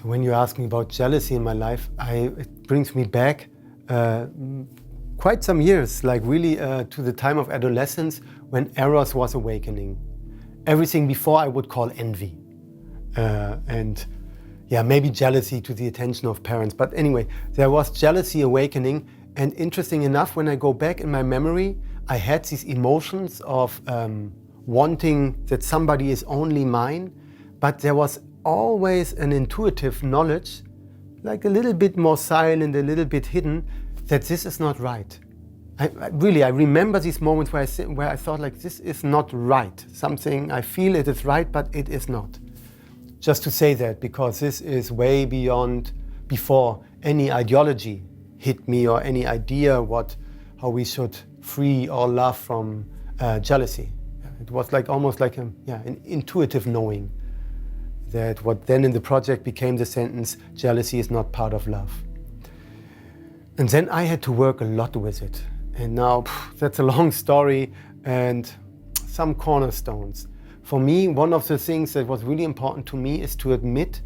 So when you ask me about jealousy in my life, it brings me back quite some years, like really to the time of adolescence when Eros was awakening. Everything before I would call envy. And yeah, maybe jealousy to the attention of parents. But anyway, there was jealousy awakening. And interesting enough, when I go back in my memory, I had these emotions of wanting that somebody is only mine. But there was always an intuitive knowledge, like a little bit more silent, a little bit hidden, that this is not right. I remember these moments where I thought like, this is not right. Something, I feel it is right, but it is not. Just to say that, because this is way before any ideology hit me or any idea how we should free or love from jealousy. It was like almost like an intuitive knowing that what then in the project became the sentence, jealousy is not part of love. And then I had to work a lot with it. And now that's a long story and some cornerstones. For me, one of the things that was really important to me is to admit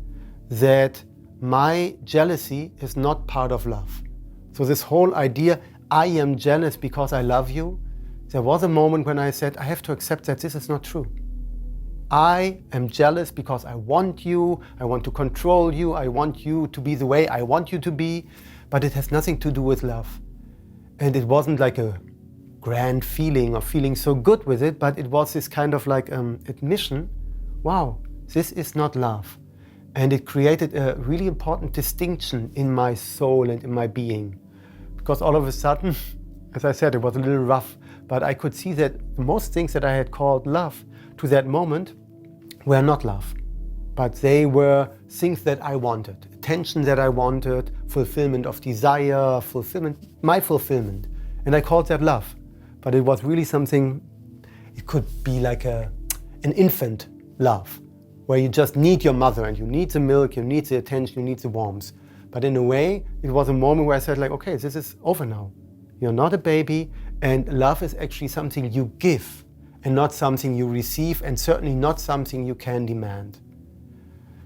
that my jealousy is not part of love. So this whole idea, I am jealous because I love you, there was a moment when I said, I have to accept that this is not true. I am jealous because I want you, I want to control you, I want you to be the way I want you to be, but it has nothing to do with love. And it wasn't like a grand feeling or feeling so good with it, but it was this kind of like admission, wow, this is not love. And it created a really important distinction in my soul and in my being. Because all of a sudden, as I said, it was a little rough, but I could see that most things that I had called love to that moment were not love, but they were things that I wanted, attention that I wanted, fulfillment of desire, my fulfillment. And I called that love. But it was really something, it could be like an infant love, where you just need your mother and you need the milk, you need the attention, you need the warmth. But in a way, it was a moment where I said like, okay, this is over now. You're not a baby, and love is actually something you give and not something you receive, and certainly not something you can demand.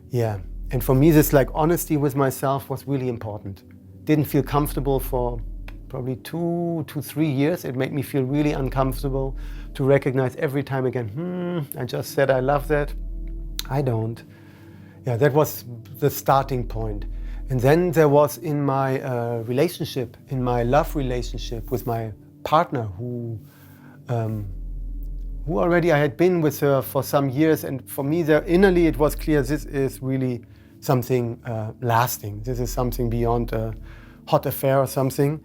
Yeah, and for me, this like honesty with myself was really important. Didn't feel comfortable for probably 2 to 3 years. It made me feel really uncomfortable to recognize every time again, I just said I love that. I don't. Yeah, that was the starting point. And then there was in my relationship, in my love relationship with my partner who already I had been with her for some years, and for me there innerly it was clear this is really something lasting. This is something beyond a hot affair or something.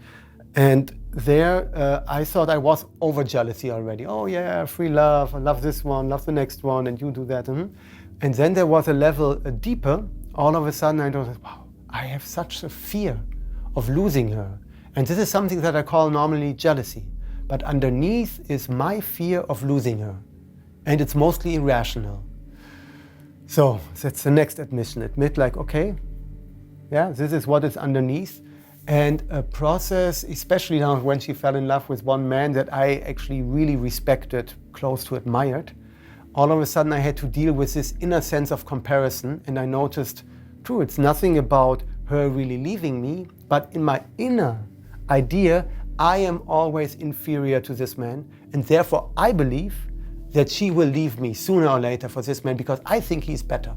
And there I thought I was over jealousy already. Oh yeah, free love, I love this one, love the next one, and you do that. And then there was a level deeper. All of a sudden I thought, wow, I have such a fear of losing her. And this is something that I call normally jealousy. But underneath is my fear of losing her. And it's mostly irrational. So that's the next admission. Admit like, okay, yeah, this is what is underneath. And a process, especially now when she fell in love with one man that I actually really respected, close to admired, all of a sudden I had to deal with this inner sense of comparison. And I noticed, true, it's nothing about her really leaving me, but in my inner idea, I am always inferior to this man. And therefore I believe that she will leave me sooner or later for this man because I think he's better.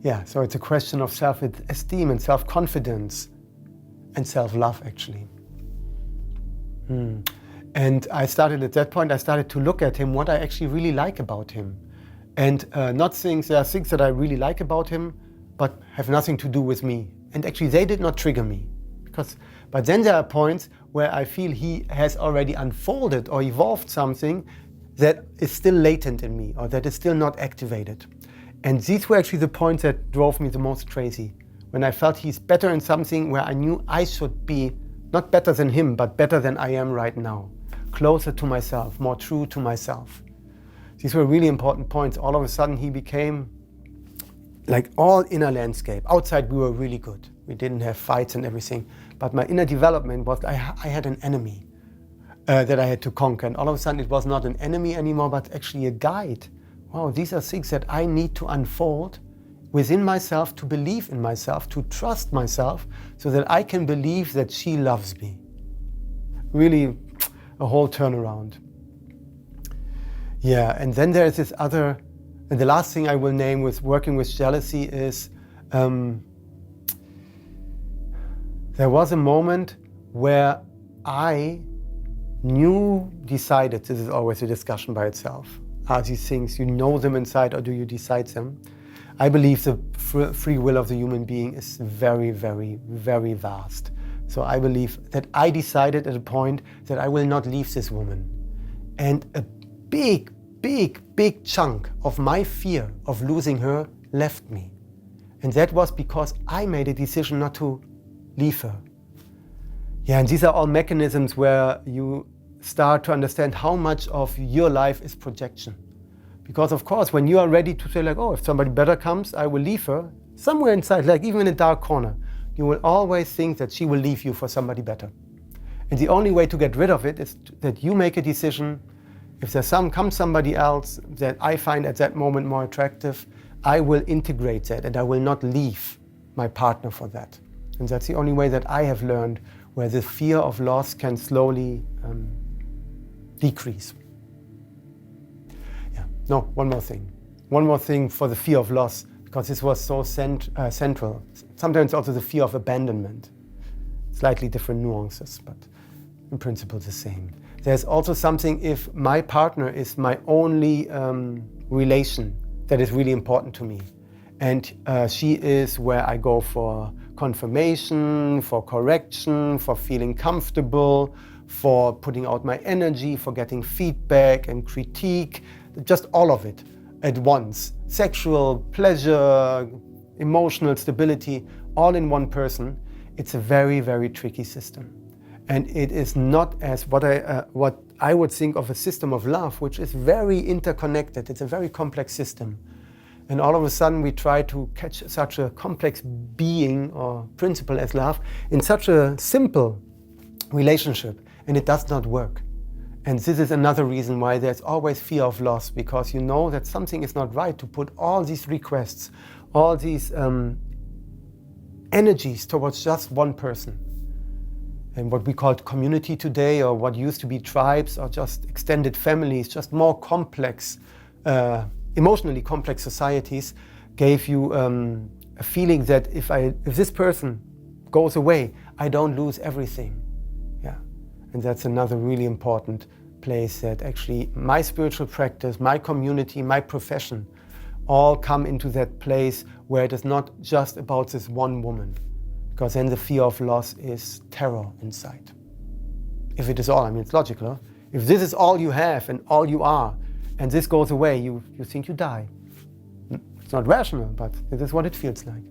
Yeah, so it's a question of self-esteem and self-confidence and self-love, actually. And I started at that point, I started to look at him, what I actually really like about him. And not things, there are things that I really like about him, but have nothing to do with me. And actually they did not trigger me. But then there are points where I feel he has already unfolded or evolved something that is still latent in me or that is still not activated. And these were actually the points that drove me the most crazy. When I felt he's better in something where I knew I should be not better than him, but better than I am right now. Closer to myself, more true to myself. These were really important points. All of a sudden he became like all inner landscape. Outside we were really good. We didn't have fights and everything. But my inner development was I had an enemy that I had to conquer. And all of a sudden it was not an enemy anymore, but actually a guide. Wow, these are things that I need to unfold within myself to believe in myself, to trust myself, so that I can believe that she loves me. Really a whole turnaround. Yeah, and then there's this other, and the last thing I will name with working with jealousy is, there was a moment where I decided, this is always a discussion by itself, are these things, you know them inside or do you decide them? I believe the free will of the human being is very, very, very vast. So I believe that I decided at a point that I will not leave this woman. And a big, big, big chunk of my fear of losing her left me. And that was because I made a decision not to leave her. Yeah, and these are all mechanisms where you start to understand how much of your life is projection. Because of course, when you are ready to say like, oh, if somebody better comes, I will leave her, somewhere inside, like even in a dark corner, you will always think that she will leave you for somebody better. And the only way to get rid of it is that you make a decision. If there's comes somebody else that I find at that moment more attractive, I will integrate that and I will not leave my partner for that. And that's the only way that I have learned where the fear of loss can slowly decrease. Yeah, no, one more thing. One more thing for the fear of loss, because this was so central. Sometimes also the fear of abandonment. Slightly different nuances, but in principle the same. There's also something, if my partner is my only relation, that is really important to me. And she is where I go for confirmation, for correction, for feeling comfortable, for putting out my energy, for getting feedback and critique, just all of it at once. Sexual pleasure, emotional stability, all in one person. It's a very, very tricky system. And it is not as what I would think of a system of love, which is very interconnected. It's a very complex system. And all of a sudden we try to catch such a complex being or principle as love in such a simple relationship, and it does not work. And this is another reason why there's always fear of loss, because you know that something is not right to put all these requests, all these energies towards just one person. And what we call community today, or what used to be tribes, or just extended families, just more complex, emotionally complex societies, gave you a feeling that if this person goes away, I don't lose everything. Yeah, and that's another really important place, that actually my spiritual practice, my community, my profession, all come into that place where it is not just about this one woman, because then the fear of loss is terror inside. If it is all, I mean, it's logical. Huh? If this is all you have and all you are, and this goes away, you think you die. It's not rational, but it is what it feels like.